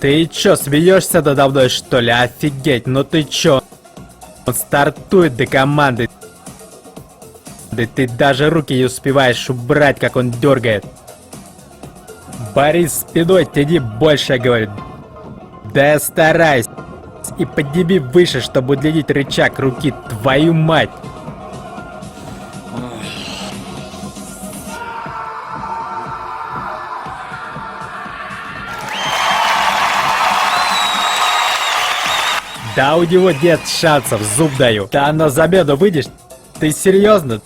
Ты чё, смеешься надо мной, что ли? Офигеть, ну ты чё? Он стартует до команды. Да ты даже руки не успеваешь убрать, как он дергает. Борис, спиной тяни больше, говорит. Да я стараюсь. И подними выше, чтобы удлинить рычаг руки, твою мать. Да у него нет шансов, зуб даю. Да на замену выйдешь? Ты серьезно?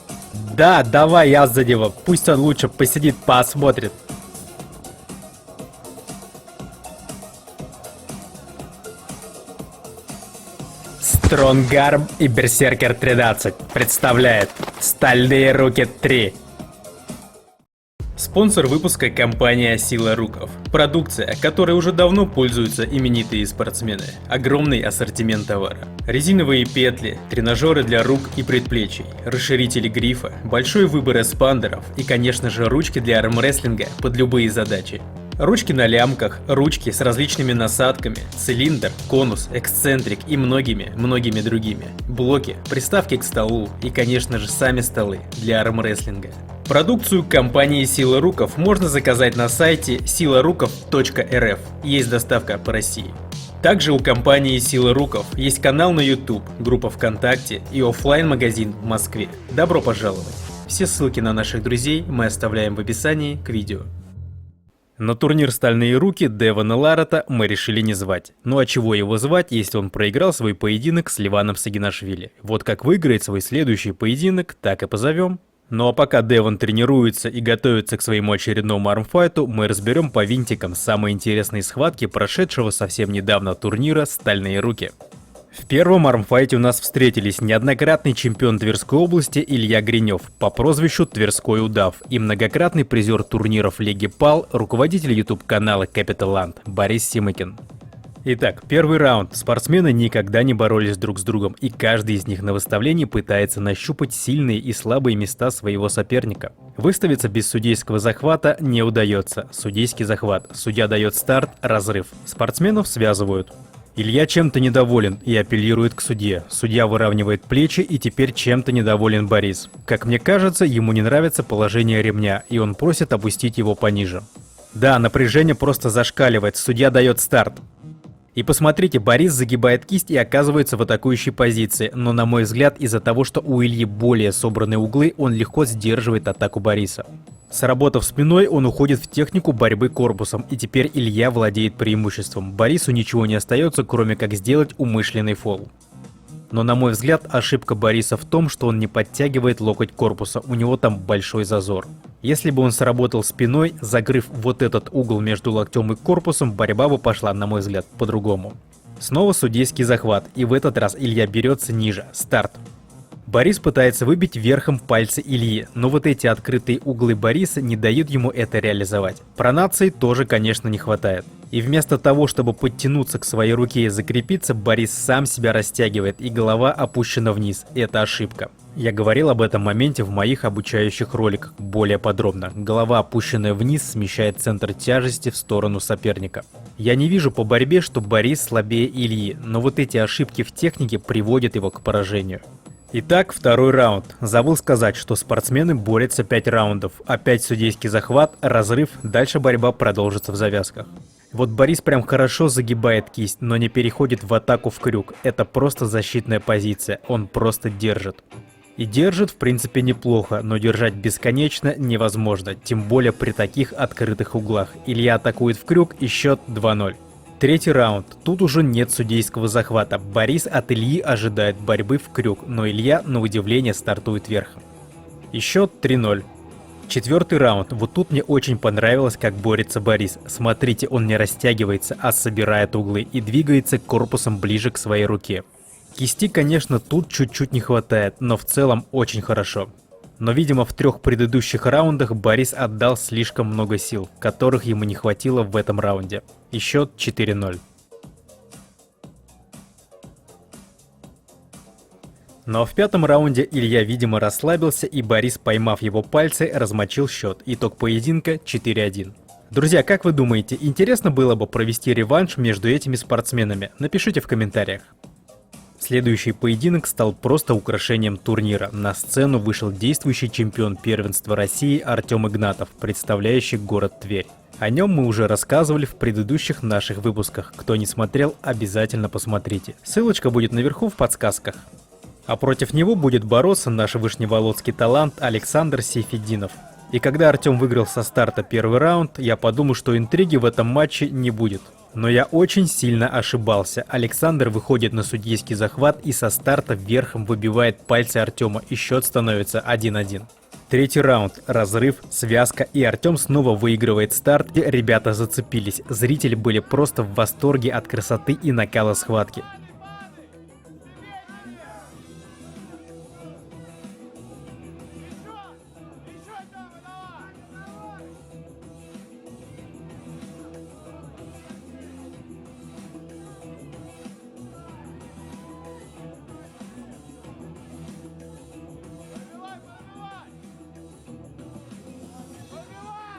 Да, давай я за него. Пусть он лучше посидит, посмотрит. Стронгарм и Берсеркер 13 представляет Стальные руки 3. Спонсор выпуска — компания Сила Руков. Продукция, которой уже давно пользуются именитые спортсмены. Огромный ассортимент товара. Резиновые петли, тренажеры для рук и предплечий, расширители грифа, большой выбор эспандеров и, конечно же, ручки для армрестлинга под любые задачи. Ручки на лямках, ручки с различными насадками, цилиндр, конус, эксцентрик и многими другими. Блоки, приставки к столу и, конечно же, сами столы для армрестлинга. Продукцию компании Сила Руков можно заказать на сайте silarukov.rf. Есть доставка по России. Также у компании Сила Руков есть канал на YouTube, группа ВКонтакте и оффлайн-магазин в Москве. Добро пожаловать! Все ссылки на наших друзей мы оставляем в описании к видео. На турнир «Стальные руки» Девона Ларата мы решили не звать. Ну а чего его звать, если он проиграл свой поединок с Ливаном Сагинашвили? Вот как выиграет свой следующий поединок, так и позовем. Ну а пока Девон тренируется и готовится к своему очередному армфайту, мы разберем по винтикам самые интересные схватки прошедшего совсем недавно турнира «Стальные руки». В первом армфайте у нас встретились неоднократный чемпион Тверской области Илья Гринев по прозвищу Тверской Удав и многократный призер турниров Лиги ПАЛ, руководитель YouTube-канала Capital Land Борис Симыкин. Итак, первый раунд. Спортсмены никогда не боролись друг с другом, и каждый из них на выставлении пытается нащупать сильные и слабые места своего соперника. Выставиться без судейского захвата не удается. Судейский захват. Судья дает старт, разрыв. Спортсменов связывают. Илья чем-то недоволен и апеллирует к судье. Судья выравнивает плечи, и теперь чем-то недоволен Борис. Как мне кажется, ему не нравится положение ремня, и он просит опустить его пониже. Да, напряжение просто зашкаливает, судья дает старт. И посмотрите, Борис загибает кисть и оказывается в атакующей позиции, но на мой взгляд, из-за того, что у Ильи более собранные углы, он легко сдерживает атаку Бориса. Сработав спиной, он уходит в технику борьбы корпусом, и теперь Илья владеет преимуществом. Борису ничего не остается, кроме как сделать умышленный фол. Но на мой взгляд, ошибка Бориса в том, что он не подтягивает локоть корпуса, у него там большой зазор. Если бы он сработал спиной, закрыв вот этот угол между локтем и корпусом, борьба бы пошла, на мой взгляд, по-другому. Снова судейский захват, и в этот раз Илья берется ниже. Старт. Борис пытается выбить верхом пальцы Ильи, но вот эти открытые углы Бориса не дают ему это реализовать. Пронации тоже, конечно, не хватает. И вместо того, чтобы подтянуться к своей руке и закрепиться, Борис сам себя растягивает, и голова опущена вниз. Это ошибка. Я говорил об этом моменте в моих обучающих роликах более подробно. Голова, опущенная вниз, смещает центр тяжести в сторону соперника. Я не вижу по борьбе, что Борис слабее Ильи, но вот эти ошибки в технике приводят его к поражению. Итак, второй раунд. Забыл сказать, что спортсмены борются 5 раундов. Опять судейский захват, разрыв, дальше борьба продолжится в завязках. Вот Борис прям хорошо загибает кисть, но не переходит в атаку в крюк. Это просто защитная позиция, он просто держит. И держит, в принципе, неплохо, но держать бесконечно невозможно, тем более при таких открытых углах. Илья атакует в крюк и счет 2-0. Третий раунд. Тут уже нет судейского захвата. Борис от Ильи ожидает борьбы в крюк, но Илья, на удивление, стартует верхом. И счет 3-0. Четвертый раунд. Вот тут мне очень понравилось, как борется Борис. Смотрите, он не растягивается, а собирает углы и двигается корпусом ближе к своей руке. Кисти, конечно, тут чуть-чуть не хватает, но в целом очень хорошо. Но, видимо, в 3 предыдущих раундах Борис отдал слишком много сил, которых ему не хватило в этом раунде. И счет 4-0. Но в пятом раунде Илья, видимо, расслабился, и Борис, поймав его пальцы, размочил счет. Итог поединка 4-1. Друзья, как вы думаете, интересно было бы провести реванш между этими спортсменами? Напишите в комментариях. Следующий поединок стал просто украшением турнира. На сцену вышел действующий чемпион первенства России Артем Игнатов, представляющий город Тверь. О нем мы уже рассказывали в предыдущих наших выпусках. Кто не смотрел, обязательно посмотрите. Ссылочка будет наверху в подсказках. А против него будет бороться наш вышневолодский талант Александр Сейфетдинов. И когда Артем выиграл со старта первый раунд, я подумал, что интриги в этом матче не будет. Но я очень сильно ошибался. Александр выходит на судейский захват и со старта верхом выбивает пальцы Артема, и счет становится 1-1. Третий раунд, разрыв, связка, и Артем снова выигрывает старт, и ребята зацепились. Зрители были просто в восторге от красоты и накала схватки.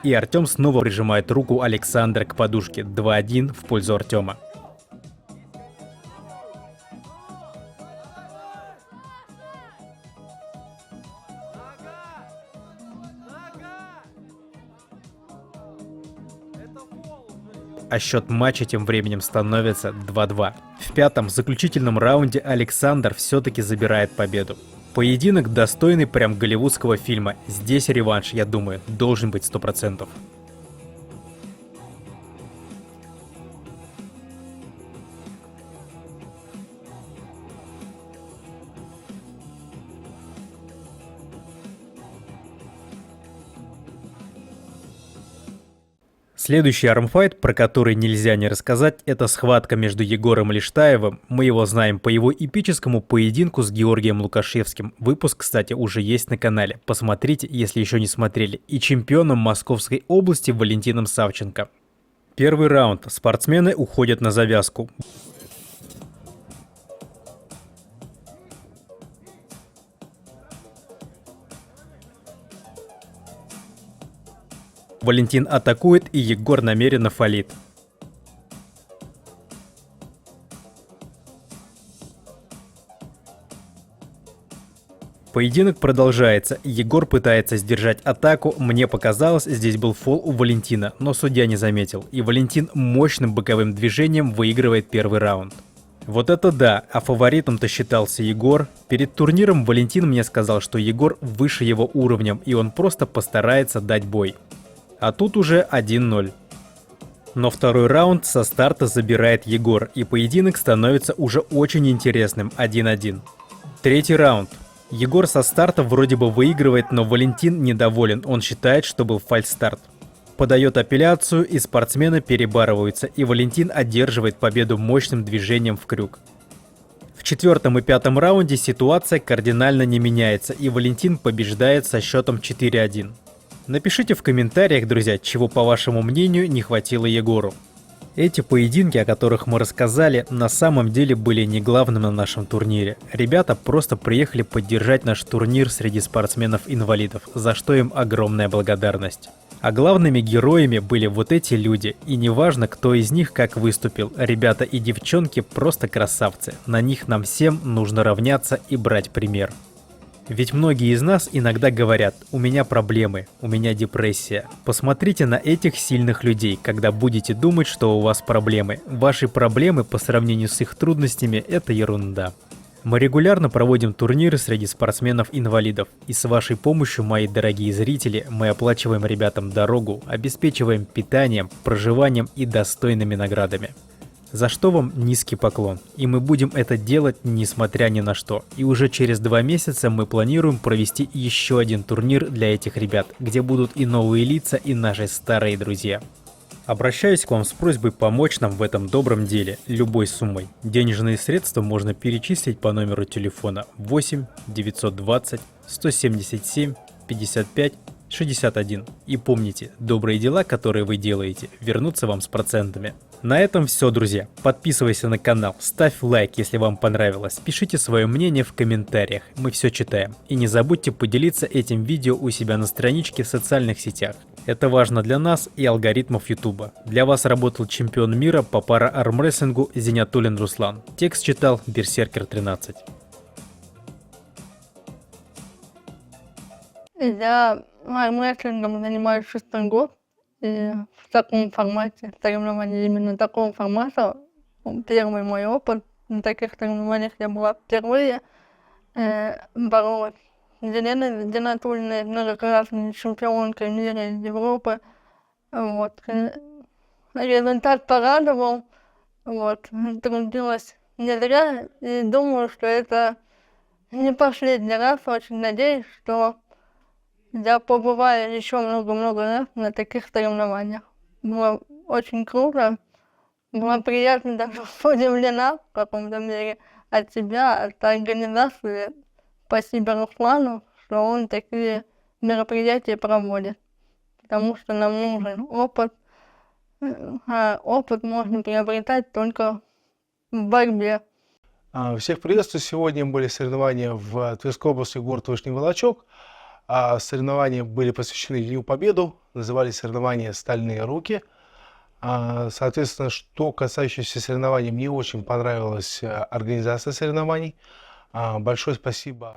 И Артем снова прижимает руку Александра к подушке. 2-1 в пользу Артема. А счет матча тем временем становится 2-2. В пятом заключительном раунде Александр все-таки забирает победу. Поединок достойный прям голливудского фильма. Здесь реванш, я думаю, должен быть 100%. Следующий армфайт, про который нельзя не рассказать, это схватка между Егором Лиштаевым. Мы его знаем по его эпическому поединку с Георгием Лукашевским. Выпуск, кстати, уже есть на канале. Посмотрите, если еще не смотрели. И чемпионом Московской области Валентином Савченко. Первый раунд. Спортсмены уходят на завязку. Валентин атакует, и Егор намеренно фалит. Поединок продолжается. Егор пытается сдержать атаку. Мне показалось, здесь был фол у Валентина, но судья не заметил. И Валентин мощным боковым движением выигрывает первый раунд. Вот это да, а фаворитом-то считался Егор. Перед турниром Валентин мне сказал, что Егор выше его уровнем, и он просто постарается дать бой. А тут уже 1-0. Но второй раунд со старта забирает Егор, и поединок становится уже очень интересным. 1-1. Третий раунд. Егор со старта вроде бы выигрывает, но Валентин недоволен. Он считает, что был фальстарт. Подает апелляцию, и спортсмены перебарываются, и Валентин одерживает победу мощным движением в крюк. В четвертом и пятом раунде ситуация кардинально не меняется, и Валентин побеждает со счетом 4-1. Напишите в комментариях, друзья, чего, по вашему мнению, не хватило Егору. Эти поединки, о которых мы рассказали, на самом деле были не главным на нашем турнире. Ребята просто приехали поддержать наш турнир среди спортсменов-инвалидов, за что им огромная благодарность. А главными героями были вот эти люди, и неважно, кто из них как выступил, ребята и девчонки просто красавцы, на них нам всем нужно равняться и брать пример. Ведь многие из нас иногда говорят: у меня проблемы, у меня депрессия. Посмотрите на этих сильных людей, когда будете думать, что у вас проблемы. Ваши проблемы по сравнению с их трудностями – это ерунда. Мы регулярно проводим турниры среди спортсменов-инвалидов. И с вашей помощью, мои дорогие зрители, мы оплачиваем ребятам дорогу, обеспечиваем питанием, проживанием и достойными наградами. За что вам низкий поклон. И мы будем это делать несмотря ни на что. И уже через 2 месяца мы планируем провести еще один турнир для этих ребят, где будут и новые лица, и наши старые друзья. Обращаюсь к вам с просьбой помочь нам в этом добром деле любой суммой. Денежные средства можно перечислить по номеру телефона 8 920 177 55 61. И помните, добрые дела, которые вы делаете, вернутся вам с процентами. На этом все, друзья. Подписывайся на канал, ставь лайк, если вам понравилось. Пишите свое мнение в комментариях, мы все читаем. И не забудьте поделиться этим видео у себя на страничке в социальных сетях. Это важно для нас и алгоритмов YouTube. Для вас работал чемпион мира по пара-армрестлингу Зинятуллин Руслан. Текст читал Берсеркер 13. Я армрестлингом занимаюсь 6-й год, и в таком формате соревнований, именно такого формата, первый мой опыт. На таких соревнованиях я была впервые, боролась с Еленой Зинатуллиной, многократной чемпионкой мира и Европы. Вот. Результат порадовал, вот. Трудилась не зря, и думаю, что это не последний раз. Очень надеюсь, что я побываю еще много-много раз на таких соревнованиях. Было очень круто. Была приятно, даже удивлена в каком-то мере от себя, от организации. Спасибо Руслану, что он такие мероприятия проводит. Потому что нам нужен опыт, а опыт можно приобретать только в борьбе. Всех приветствую. Сегодня были соревнования в Тверской области, город Вышний Волочок. Соревнования были посвящены Дню Победы. Назывались соревнования «Стальные руки». Соответственно, что касающееся соревнований, мне очень понравилась организация соревнований. Большое спасибо